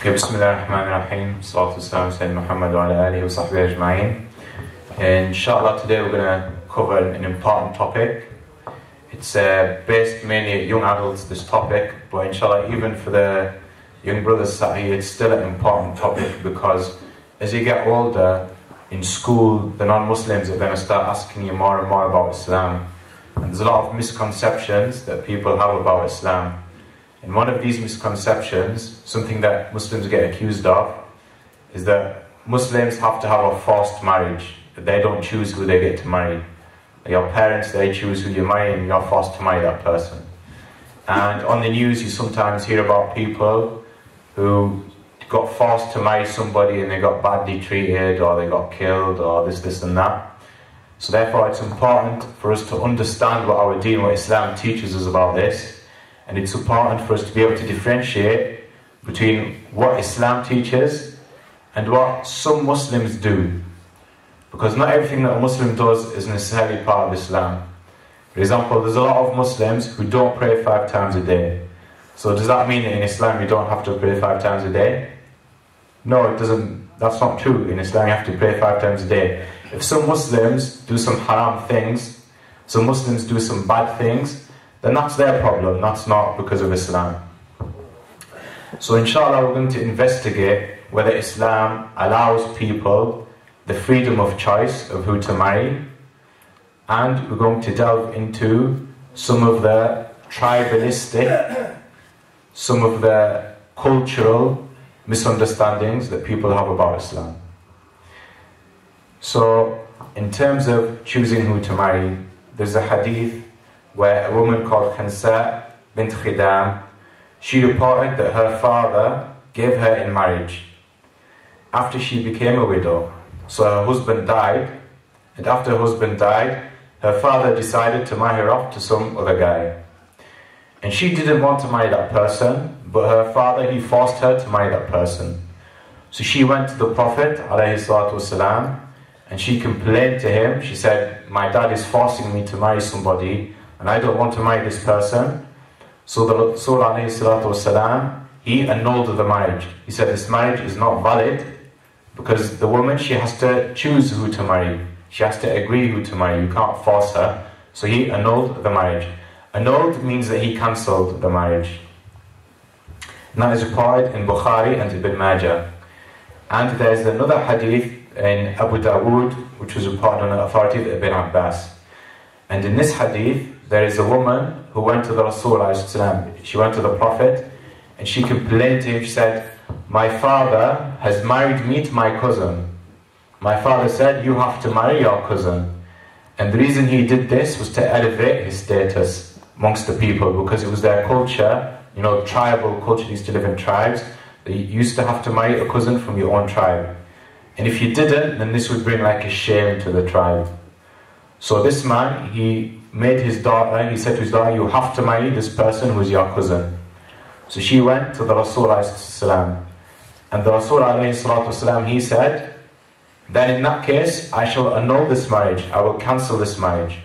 Okay, Bismillahirrahmanirrahim. Salatu wassalam Sayyidina Muhammad wa ala alihi wa sahbihi ajma'in. Inshallah, today we're going to cover an important topic. It's based mainly at young adults, this topic, but inshallah, even for the young brothers sat here, it's still an important topic because as you get older, in school, the non-Muslims are going to start asking you more and more about Islam. And there's a lot of misconceptions that people have about Islam. And one of these misconceptions, something that Muslims get accused of, is that Muslims have to have a forced marriage, that they don't choose who they get to marry. Your parents, they choose who you marry and you're forced to marry that person. And on the news you sometimes hear about people who got forced to marry somebody and they got badly treated or they got killed or this and that. So therefore it's important for us to understand what our deen, what Islam teaches us about this. And it's important for us to be able to differentiate between what Islam teaches and what some Muslims do. Because not everything that a Muslim does is necessarily part of Islam. For example, there's a lot of Muslims who don't pray 5 times a day. So does that mean that in Islam you don't have to pray 5 times a day? No, it doesn't. That's not true. In Islam you have to pray 5 times a day. If some Muslims do some haram things, some Muslims do some bad things, then that's their problem, that's not because of Islam. So inshallah we're going to investigate whether Islam allows people the freedom of choice of who to marry, and we're going to delve into some of the tribalistic, some of the cultural misunderstandings that people have about Islam. So in terms of choosing who to marry, there's a hadith where a woman called Khansa bint Khidam, she reported that her father gave her in marriage after she became a widow. So her husband died, and after her husband died, her father decided to marry her off to some other guy. And she didn't want to marry that person, but her father, he forced her to marry that person. So she went to the Prophet ﷺ, and she complained to him. She said, my dad is forcing me to marry somebody and I don't want to marry this person. So the Rasul ﷺ, he annulled the marriage. He said this marriage is not valid because the woman, she has to choose who to marry. She has to agree who to marry. You can't force her. So he annulled the marriage. Annulled means that he cancelled the marriage. And that is reported in Bukhari and Ibn Majah. And there is another hadith in Abu Dawood which was reported on the authority of Ibn Abbas. And in this hadith there is a woman who went to the Rasul ﷺ. She went to the Prophet and she complained to him. She said, my father has married me to my cousin. My father said, you have to marry your cousin. And the reason he did this was to elevate his status amongst the people, because it was their culture, you know, tribal culture. They used to live in tribes. They used to have to marry a cousin from your own tribe. And if you didn't, then this would bring like a shame to the tribe. So this man, he made his daughter, he said to his daughter, you have to marry this person who is your cousin. So she went to the Rasul ﷺ, and the Rasul ﷺ, he said, then in that case I shall annul this marriage, I will cancel this marriage.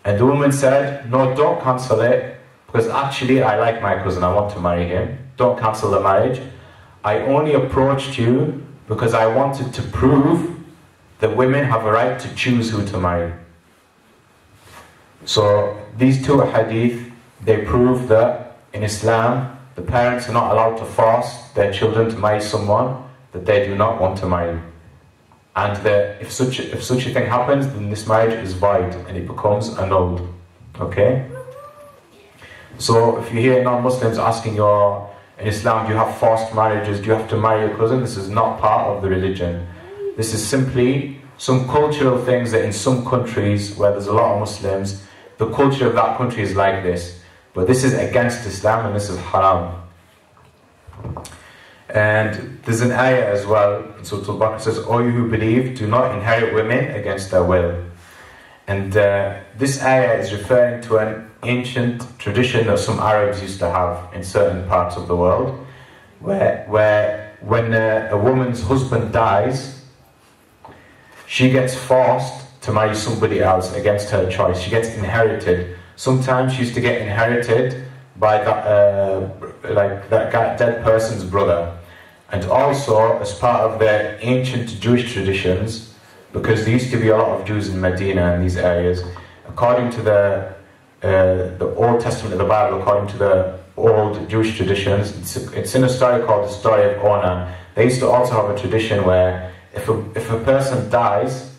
And the woman said, no, don't cancel it, because actually I like my cousin, I want to marry him. Don't cancel the marriage. I only approached you because I wanted to prove that women have a right to choose who to marry. So these two hadith, they prove that in Islam the parents are not allowed to force their children to marry someone that they do not want to marry. And that if such a thing happens, then this marriage is void and it becomes annulled. Okay? So if you hear non-Muslims asking you, in Islam, do you have forced marriages? Do you have to marry your cousin? This is not part of the religion. This is simply some cultural things that in some countries where there's a lot of Muslims, the culture of that country is like this. But this is against Islam and this is haram. And there's an ayah as well. So Al Bakr says, O you who believe, do not inherit women against their will. And this ayah is referring to an ancient tradition that some Arabs used to have in certain parts of the world, where when a woman's husband dies, she gets forced to marry somebody else against her choice. She gets inherited. Sometimes she used to get inherited by that dead person's brother. And also, as part of the ancient Jewish traditions, because there used to be a lot of Jews in Medina and these areas, according to the Old Testament of the Bible, according to the old Jewish traditions, it's in a story called the story of Onan. They used to also have a tradition where if a person dies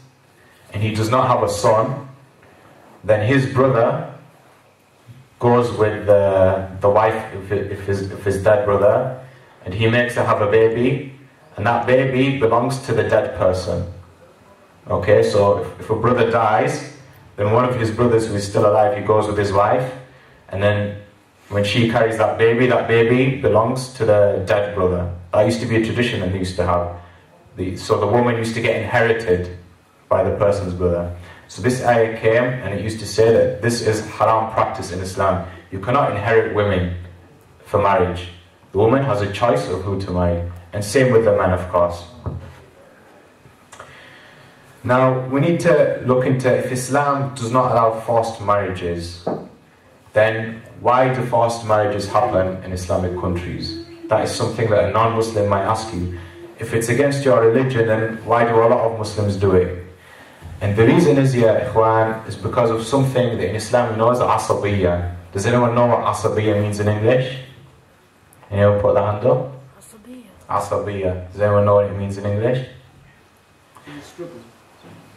and he does not have a son, then his brother goes with the wife if his dead brother, and he makes her have a baby, and that baby belongs to the dead person. Okay, so if a brother dies, then one of his brothers who is still alive, he goes with his wife, and then when she carries that baby belongs to the dead brother. That used to be a tradition that they used to have. So the woman used to get inherited by the person's brother. So this ayah came and it used to say that this is haram practice in Islam. You cannot inherit women for marriage. The woman has a choice of who to marry. And same with the man, of course. Now, we need to look into, if Islam does not allow forced marriages, then why do forced marriages happen in Islamic countries? That is something that a non-Muslim might ask you. If it's against your religion, then why do a lot of Muslims do it? And the reason is, ya ikhwan, is because of something that in Islam we know as asabiyya. Does anyone know what asabiyya means in English? Anyone put the hand up? Asabiyya. Does anyone know what it means in English?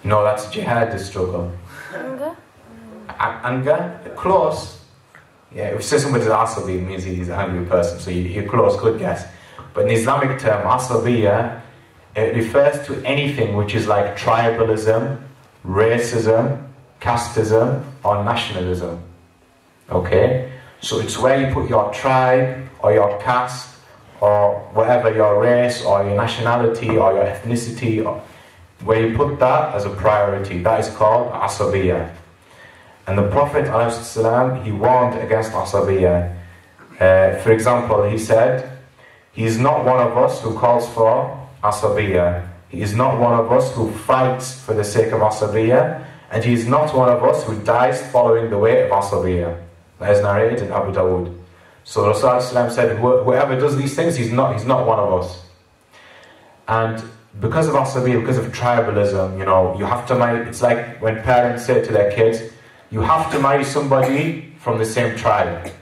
No, that's jihad, the struggle. Anger? Anger? Close. Yeah, if you say somebody's asabi, it means he's an angry person, so you're close, good guess. But in the Islamic term, asabiyya, it refers to anything which is like tribalism, racism, casteism, or nationalism. Okay? So it's where you put your tribe, or your caste, or whatever your race, or your nationality, or your ethnicity, or where you put that as a priority. That is called asabiyya. And the Prophet ﷺ, he warned against asabiyya. For example, he said, he is not one of us who calls for asabiyya. He is not one of us who fights for the sake of asabiyya, and he is not one of us who dies following the way of asabiyya. That is narrated in Abu Dawood. So Rasulullah said, whoever does these things, he's not one of us. And because of asabiyya, because of tribalism, you know, you have to marry. It's like when parents say to their kids, you have to marry somebody from the same tribe,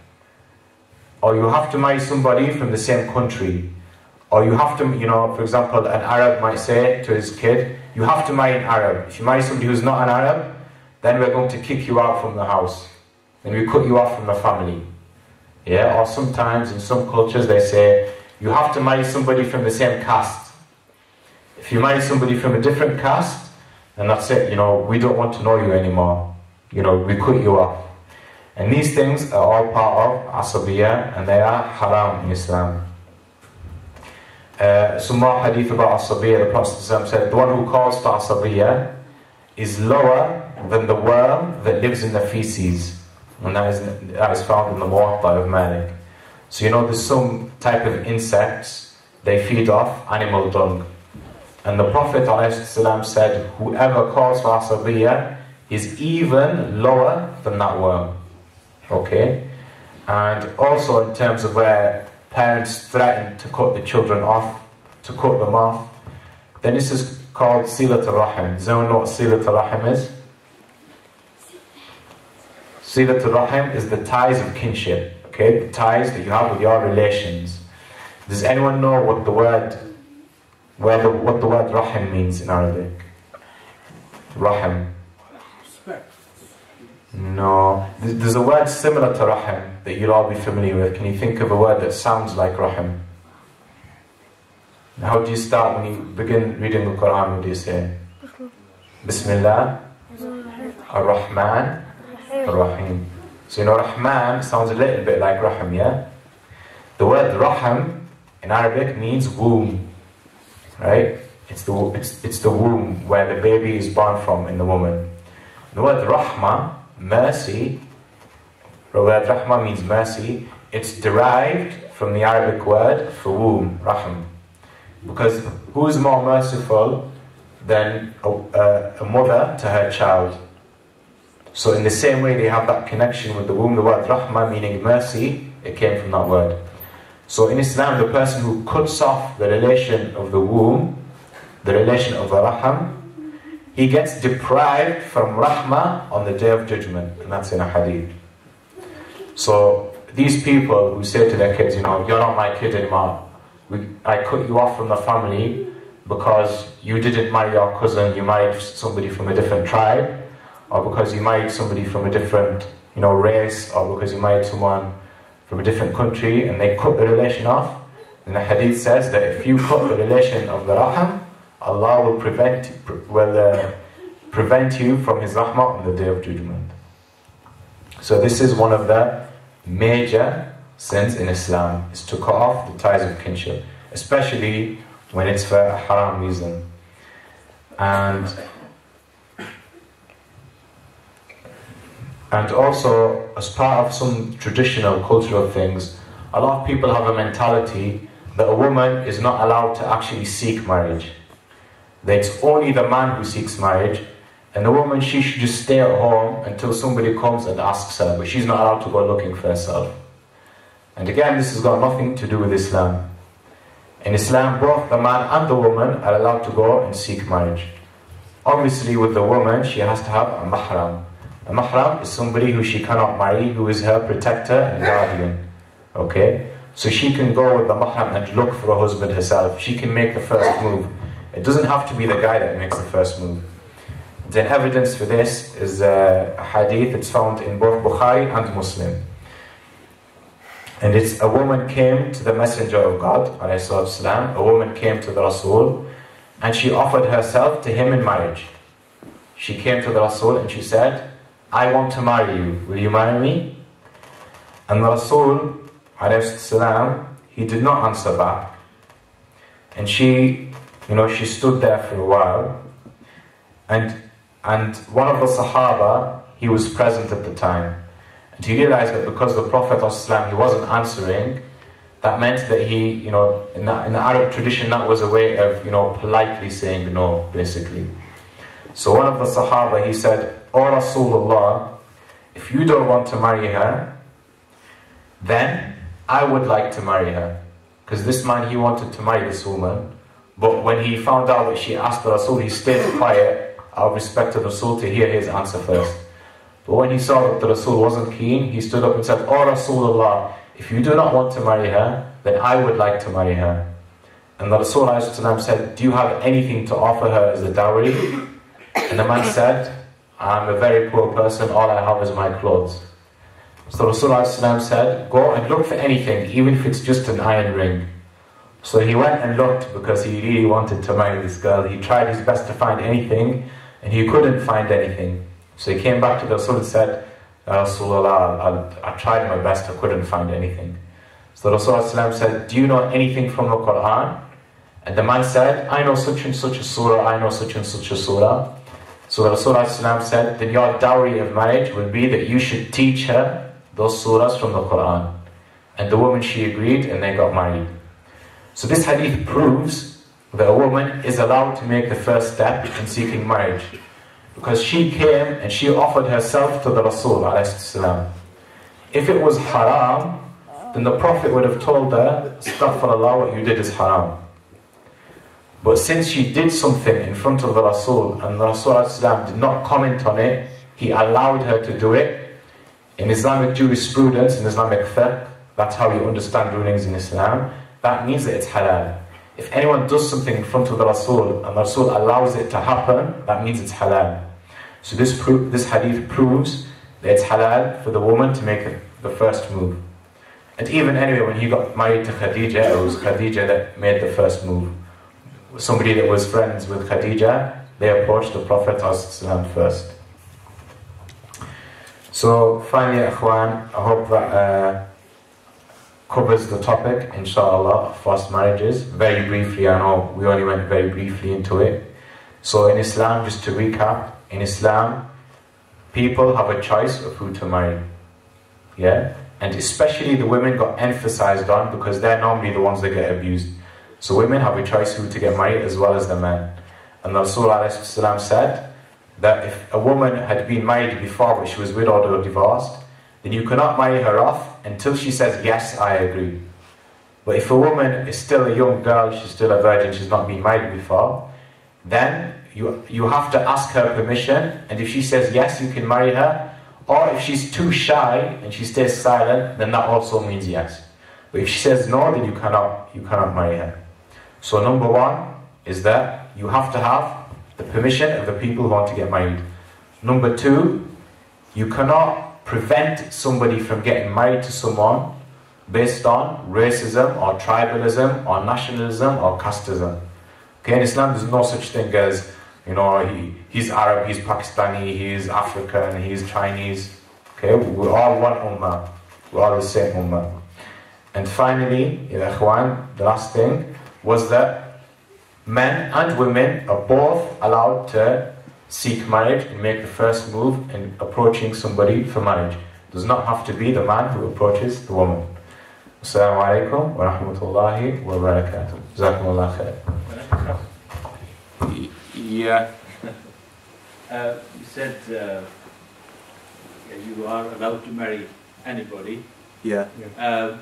or you have to marry somebody from the same country, or you have to, you know, for example, an Arab might say to his kid, you have to marry an Arab. If you marry somebody who's not an Arab, then we're going to kick you out from the house, then we cut you off from the family. Yeah, or sometimes in some cultures they say, you have to marry somebody from the same caste. If you marry somebody from a different caste, then that's it, you know, we don't want to know you anymore. You know, we cut you off. And these things are all part of asabiyya, and they are haram in Islam. Some more hadith about asabiyya. The Prophet said, the one who calls for asabiyya is lower than the worm that lives in the feces. And that is found in the Muwatta of Malik. So you know, there's some type of insects, they feed off animal dung. And the Prophet ﷺ said, whoever calls for asabiyya is even lower than that worm. Okay? And also in terms of where parents threaten to cut the children off, to cut them off, then this is called silat al-rahim. Does anyone know what silat al-rahim is? Silat al-rahim is the ties of kinship. Okay? The ties that you have with your relations. Does anyone know what the word rahim means in Arabic? Rahim. No. There's a word similar to rahim that you'll all be familiar with. Can you think of a word that sounds like rahim? How do you start when you begin reading the Quran? What do you say? Bismillah Ar-Rahman Ar-Rahim. So you know, Rahman sounds a little bit like rahim, yeah? The word rahim in Arabic means womb. Right? It's the womb where the baby is born from in the woman. The word rahma, mercy, the word rahma means mercy. It's derived from the Arabic word for womb, rahim. Because who is more merciful than a mother to her child? So in the same way they have that connection with the womb, the word rahma meaning mercy, it came from that word. So in Islam, the person who cuts off the relation of the womb, the relation of the raham, he gets deprived from rahmah on the day of judgment. And that's in a hadith. So these people who say to their kids, you're not my kid anymore, I cut you off from the family because you didn't marry your cousin, you married somebody from a different tribe, or because you married somebody from a different race, or because you married someone from a different country, and they cut the relation off. And the hadith says that if you cut the relation of the raham, Allah will prevent you from His rahmah on the day of judgment. So this is one of the major sins in Islam, is to cut off the ties of kinship, especially when it's for a haram reason. And also, as part of some traditional cultural things, a lot of people have a mentality that a woman is not allowed to actually seek marriage. That it's only the man who seeks marriage, and the woman, she should just stay at home until somebody comes and asks her, but she's not allowed to go looking for herself. And again, this has got nothing to do with Islam. In Islam, both the man and the woman are allowed to go and seek marriage. Obviously, with the woman, she has to have a mahram. A mahram is somebody who she cannot marry, who is her protector and guardian. Okay? So she can go with the mahram and look for a husband herself. She can make the first move. It doesn't have to be the guy that makes the first move. The evidence for this is a hadith that's found in both Bukhari and Muslim. And it's a woman came to the Messenger of God, ﷺ, a woman came to the Rasul, and she offered herself to him in marriage. She came to the Rasul and she said, I want to marry you, will you marry me? And the Rasul, ﷺ, he did not answer back. And she stood there for a while. And one of the Sahaba, he was present at the time. And he realized that because the Prophet ﷺ, he wasn't answering, that meant that he, in the Arab tradition, that was a way of, politely saying no, basically. So one of the Sahaba, he said, O Rasulullah, if you don't want to marry her, then I would like to marry her. Because this man, he wanted to marry this woman, but when he found out that she asked the Rasul, he stayed quiet out of respect to the Rasul to hear his answer first. But when he saw that the Rasul wasn't keen, he stood up and said, O Rasulullah, if you do not want to marry her, then I would like to marry her. And the Rasul said, do you have anything to offer her as a dowry? And the man said, I'm a very poor person, all I have is my clothes. So Rasul said, go and look for anything, even if it's just an iron ring. So he went and looked because he really wanted to marry this girl. He tried his best to find anything, and he couldn't find anything. So he came back to the Rasul and said, Rasulullah, I tried my best, I couldn't find anything. So Rasul said, do you know anything from the Quran? And the man said, I know such and such a surah, I know such and such a surah. So Rasul said, then your dowry of marriage will be that you should teach her those surahs from the Quran. And the woman, she agreed, and they got married. So this hadith proves that a woman is allowed to make the first step in seeking marriage. Because she came and she offered herself to the Rasul ﷺ. If it was haram, then the Prophet would have told her, Astaghfirullah, what you did is haram. But since she did something in front of the Rasul, and the Rasul ﷺ did not comment on it, he allowed her to do it. In Islamic jurisprudence, in Islamic fiqh, that's how you understand rulings in Islam, that means that it's halal. If anyone does something in front of the Rasul, and the Rasul allows it to happen, that means it's halal. So this hadith proves that it's halal for the woman to make the first move. And even anyway, when he got married to Khadija, it was Khadija that made the first move. Somebody that was friends with Khadija, they approached the Prophet ﷺ first. So finally, Akhwan, I hope that covers the topic, inshallah, forced marriages. Very briefly, I know we only went very briefly into it. So in Islam, just to recap, in Islam, people have a choice of who to marry. Yeah? And especially the women got emphasized on because they're normally the ones that get abused. So women have a choice who to get married as well as the men. And the Rasul ﷺ said that if a woman had been married before but she was widowed or divorced, then you cannot marry her off until she says, yes, I agree. But if a woman is still a young girl, she's still a virgin, she's not been married before, then you have to ask her permission, and if she says yes, you can marry her. Or if she's too shy and she stays silent, then that also means yes. But if she says no, then you cannot marry her. So number one is that you have to have the permission of the people who want to get married. Number two, you cannot prevent somebody from getting married to someone based on racism or tribalism or nationalism or casteism. Okay, in Islam there's no such thing as, you know, he's Arab, he's Pakistani, he's African, he's Chinese. Okay, we're all one ummah. We're all the same ummah. And finally, ya ikhwan, the last thing was that men and women are both allowed to seek marriage and make the first move in approaching somebody for marriage. It does not have to be the man who approaches the woman. Assalamu alaikum wa rahmatullahi wa barakatuh. Jazakumullah khair. Yeah. You said you are allowed to marry anybody. Yeah.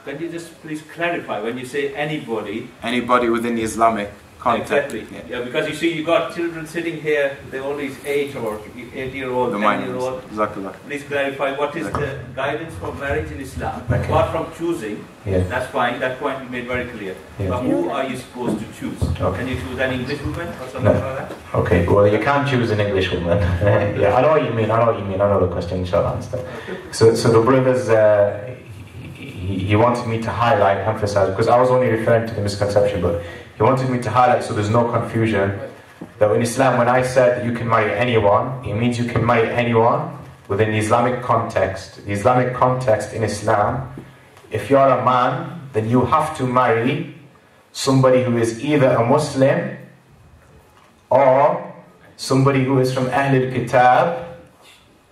Can you just please clarify when you say anybody? Anybody within the Islamic context. Exactly. Yeah, because you see, you got children sitting here. They're only 8-year-old, 10-year-old. Exactly. Please clarify what is the guidance for marriage in Islam. Okay. Apart from choosing, that's fine. That point you made very clear. Yeah. But who are you supposed to choose? Okay. Can you choose an English woman or something like that? Okay. Well, you can't choose an English woman. Yeah, I know what you mean. I know the question. Inshallah. So the brothers. He wanted me to highlight, emphasize, because I was only referring to the misconception, but he wanted me to highlight so there's no confusion that in Islam, when I said that you can marry anyone, it means you can marry anyone within the Islamic context. The Islamic context in Islam, if you're a man, then you have to marry somebody who is either a Muslim or somebody who is from Ahlul Kitab,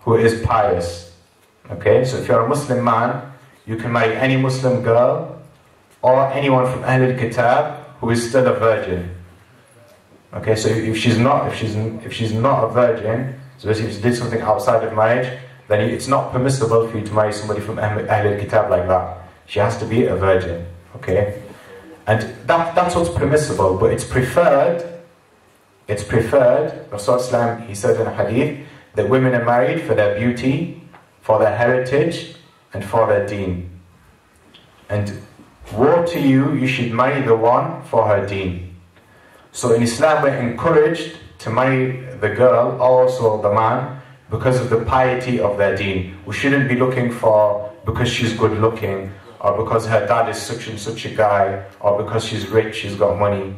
who is pious. Okay, so if you're a Muslim man, you can marry any Muslim girl or anyone from Ahlul Kitab who is still a virgin. Okay, so if she's not a virgin, so if she did something outside of marriage, then it's not permissible for you to marry somebody from Ahlul Kitab like that. She has to be a virgin. Okay, and that's what's permissible, but it's preferred. Rasulullah, he said in a hadith that women are married for their beauty, for their heritage, and for their deen. And woe to you, you should marry the one for her deen. So in Islam we're encouraged to marry the girl, also the man, because of the piety of their deen. We shouldn't be looking for because she's good looking, or because her dad is such and such a guy, or because she's rich, she's got money.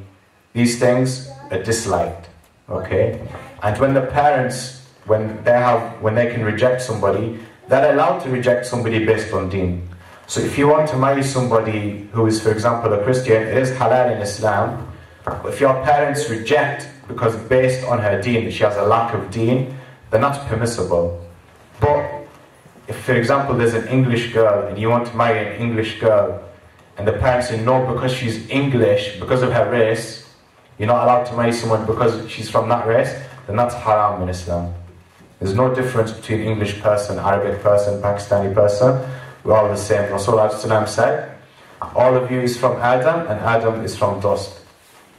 These things are disliked. Okay? And when the parents, when they can reject somebody, they're allowed to reject somebody based on deen. So if you want to marry somebody who is, for example, a Christian, it is halal in Islam. But if your parents reject because based on her deen, she has a lack of deen, then that's permissible. But if, for example, there's an English girl and you want to marry an English girl, and the parents say no, because she's English, because of her race, you're not allowed to marry someone because she's from that race, then that's haram in Islam. There's no difference between English person, Arabic person, Pakistani person. We're all the same. Rasulullah said, all of you is from Adam, and Adam is from dust.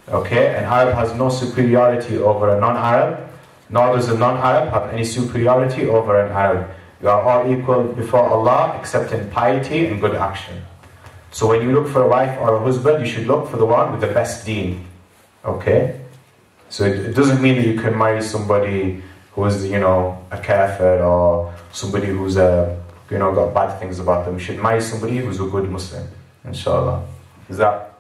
Okay? An Arab has no superiority over a non-Arab, nor does a non-Arab have any superiority over an Arab. You are all equal before Allah, except in piety and good action. So when you look for a wife or a husband, you should look for the one with the best deen. Okay? So it doesn't mean that you can marry somebody who is, a kafir, or somebody who's got bad things about them. You should marry somebody who's a good Muslim, inshallah. Does that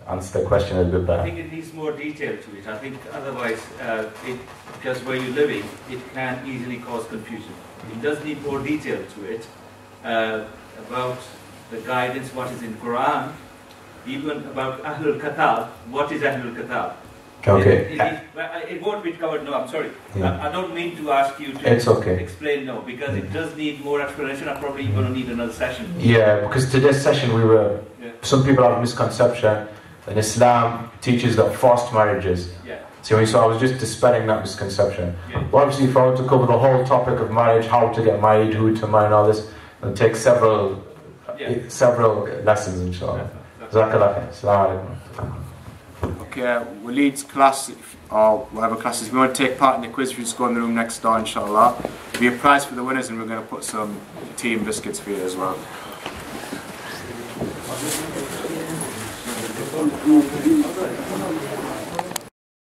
answer the question a bit better? I think it needs more detail to it. I think otherwise, because where you're living, it can easily cause confusion. It does need more detail to it about the guidance, what is in Quran, even about Ahlul Kitab. What is Ahlul Kitab? Okay. It won't be covered now, I'm sorry. Yeah. I don't mean to ask you to explain now, because it does need more explanation. I'm probably going to need another session. Yeah, because today's session some people have a misconception that Islam teaches that forced marriages. Yeah. So I was just dispelling that misconception. Yeah. Well, obviously if I want to cover the whole topic of marriage, how to get married, who to marry and all this, it'll take several lessons, inshallah. Jazakallah khair. Assalamu alaikum. Okay, Waleed's class, or whatever classes, if you want to take part in the quiz, if you just go in the room next door, inshallah. There'll be a prize for the winners, and we're going to put some tea and biscuits for you as well.